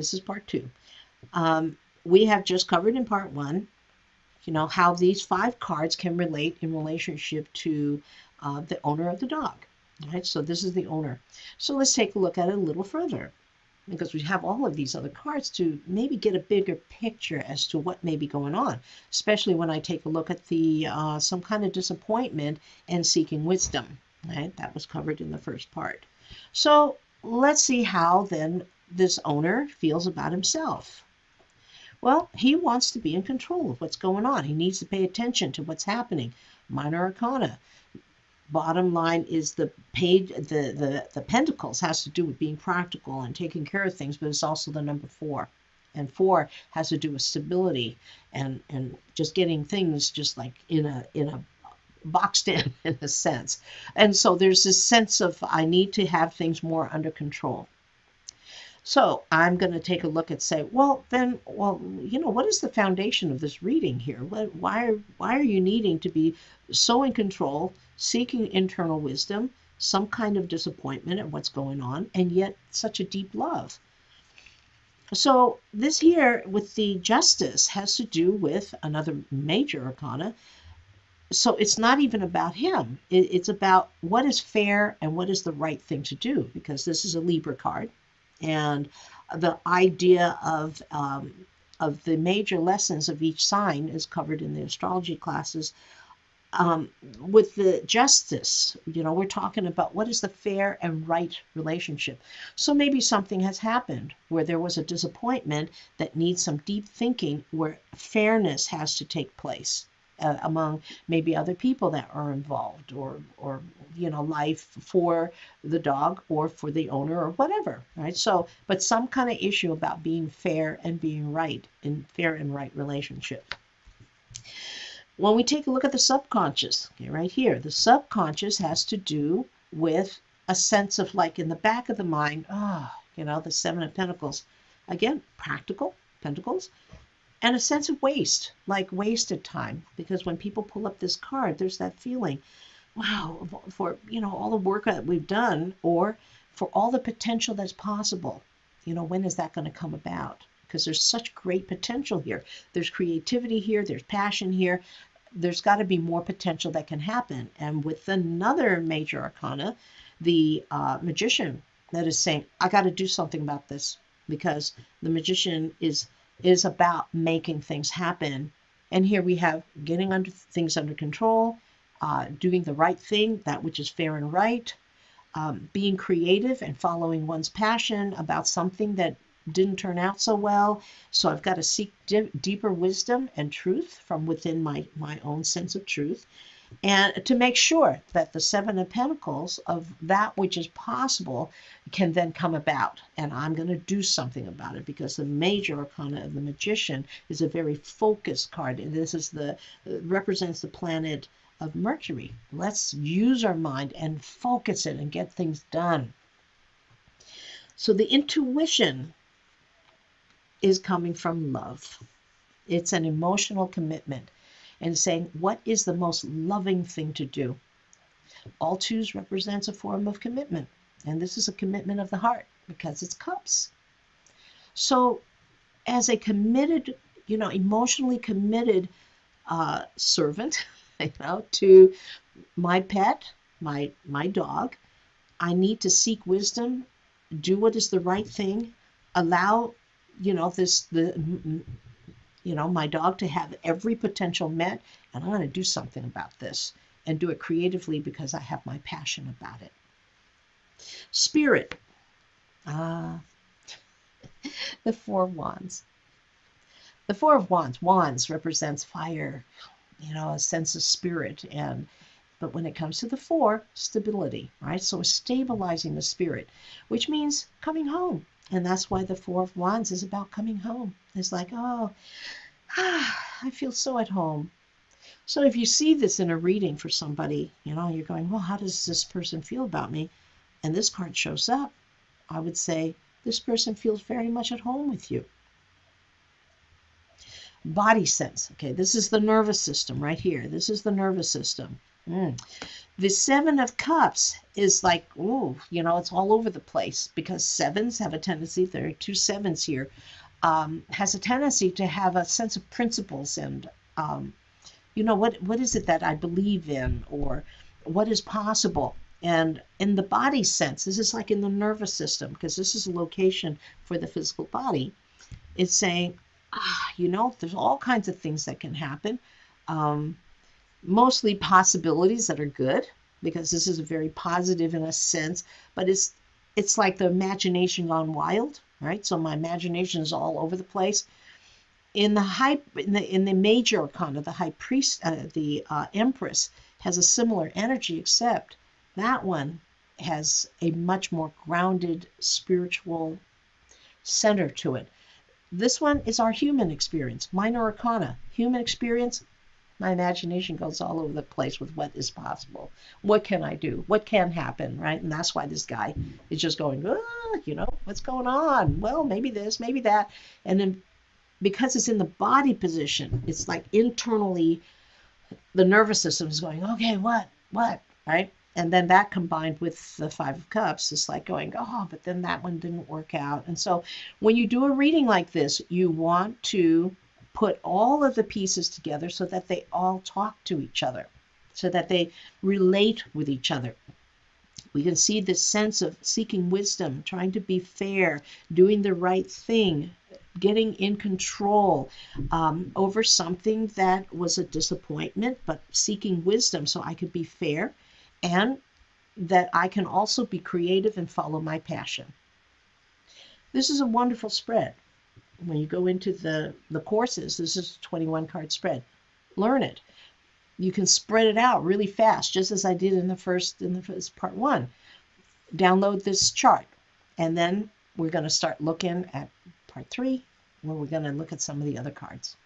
this is part 2. We have just covered in part 1, how these 5 cards can relate in relationship to the owner of the dog. All right, so this is the owner. So let's take a look at it a little further, because we have all of these other cards to maybe get a bigger picture as to what may be going on, especially when I take a look at the some kind of disappointment and seeking wisdom. Right? That was covered in the first part. So let's see how then this owner feels about himself. Well, he wants to be in control of what's going on. He needs to pay attention to what's happening. Minor Arcana. Bottom line is the page, the pentacles has to do with being practical and taking care of things, but it's also the number 4. And 4 has to do with stability and just getting things just like in a boxed in a sense. And so there's this sense of I need to have things more under control. So I'm going to take a look and say, what is the foundation of this reading here? Why are you needing to be so in control, seeking internal wisdom, some kind of disappointment at what's going on, and yet such a deep love? So this here with the Justice has to do with another major arcana. So it's not even about him. It's about what is fair and what is the right thing to do, because this is a Libra card. And the idea of the major lessons of each sign is covered in the astrology classes. With the Justice, we're talking about what is the fair and right relationship. So maybe something has happened where there was a disappointment that needs some deep thinking, where fairness has to take place among maybe other people that are involved, or life for the dog or for the owner or whatever, right? So, but some kind of issue about being fair and being right in fair and right relationship. When we take a look at the subconscious, okay, right here, the subconscious has to do with a sense of, like, in the back of the mind, the 7 of Pentacles, again, practical pentacles, and a sense of waste, like wasted time, because when people pull up this card, there's that feeling, wow, for all the work that we've done, or for all the potential that's possible, when is that going to come about? Because there's such great potential here. There's creativity here, there's passion here. There's got to be more potential that can happen. And with another major arcana, the Magician, that is saying, I got to do something about this, because the Magician is about making things happen. And here we have getting things under control, doing the right thing, that which is fair and right, being creative and following one's passion about something that didn't turn out so well. So I've got to seek deeper wisdom and truth from within my own sense of truth, and to make sure that the 7 of Pentacles, of that which is possible, can then come about. And I'm going to do something about it, because the major arcana of the Magician is a very focused card. And this is represents the planet of Mercury. Let's use our mind and focus it and get things done. So the intuition is coming from love. It's an emotional commitment, and saying, what is the most loving thing to do? All 2s represents a form of commitment, and this is a commitment of the heart, because it's cups. So as a committed, emotionally committed servant, to my pet, my dog, I need to seek wisdom, do what is the right thing, allow my dog to have every potential met, and I'm going to do something about this, and do it creatively, because I have my passion about it. Spirit, the 4 of Wands. The 4 of Wands represents fire, a sense of spirit, but when it comes to the 4, stability, right? So stabilizing the spirit, which means coming home. And that's why the 4 of Wands is about coming home. It's like, I feel so at home. So if you see this in a reading for somebody, you're going, well, how does this person feel about me? And this card shows up, I would say this person feels very much at home with you. Body sense. Okay, this is the nervous system right here. This is the nervous system. Mm. The Seven of Cups is like, ooh, it's all over the place because sevens have a tendency, there are two sevens here, has a tendency to have a sense of principles and, what is it that I believe in or what is possible. And in the body sense, this is like in the nervous system because this is a location for the physical body. It's saying, there's all kinds of things that can happen. Um, Mostly possibilities that are good because this is a very positive in a sense, but it's like the imagination gone wild, right? So my imagination is all over the place. In the major arcana, the high priest, the empress has a similar energy, except that one has a much more grounded spiritual center to it. This one is our human experience, minor arcana, human experience. My imagination goes all over the place with what is possible. What can I do? What can happen, right? And that's why this guy is just going, what's going on? Well, maybe this, maybe that. And then because it's in the body position, it's like internally the nervous system is going, okay, what, right? And then that combined with the Five of Cups is like going, oh, but then that one didn't work out. And so when you do a reading like this, you want to put all of the pieces together so that they all talk to each other, so that they relate with each other. We can see this sense of seeking wisdom, trying to be fair, doing the right thing, getting in control over something that was a disappointment, but seeking wisdom so I could be fair and that I can also be creative and follow my passion. This is a wonderful spread. When you go into the courses, this is a 21 card spread. Learn it. You can spread it out really fast, just as I did in the first part one. Download this chart, and then we're going to start looking at part three, where we're going to look at some of the other cards.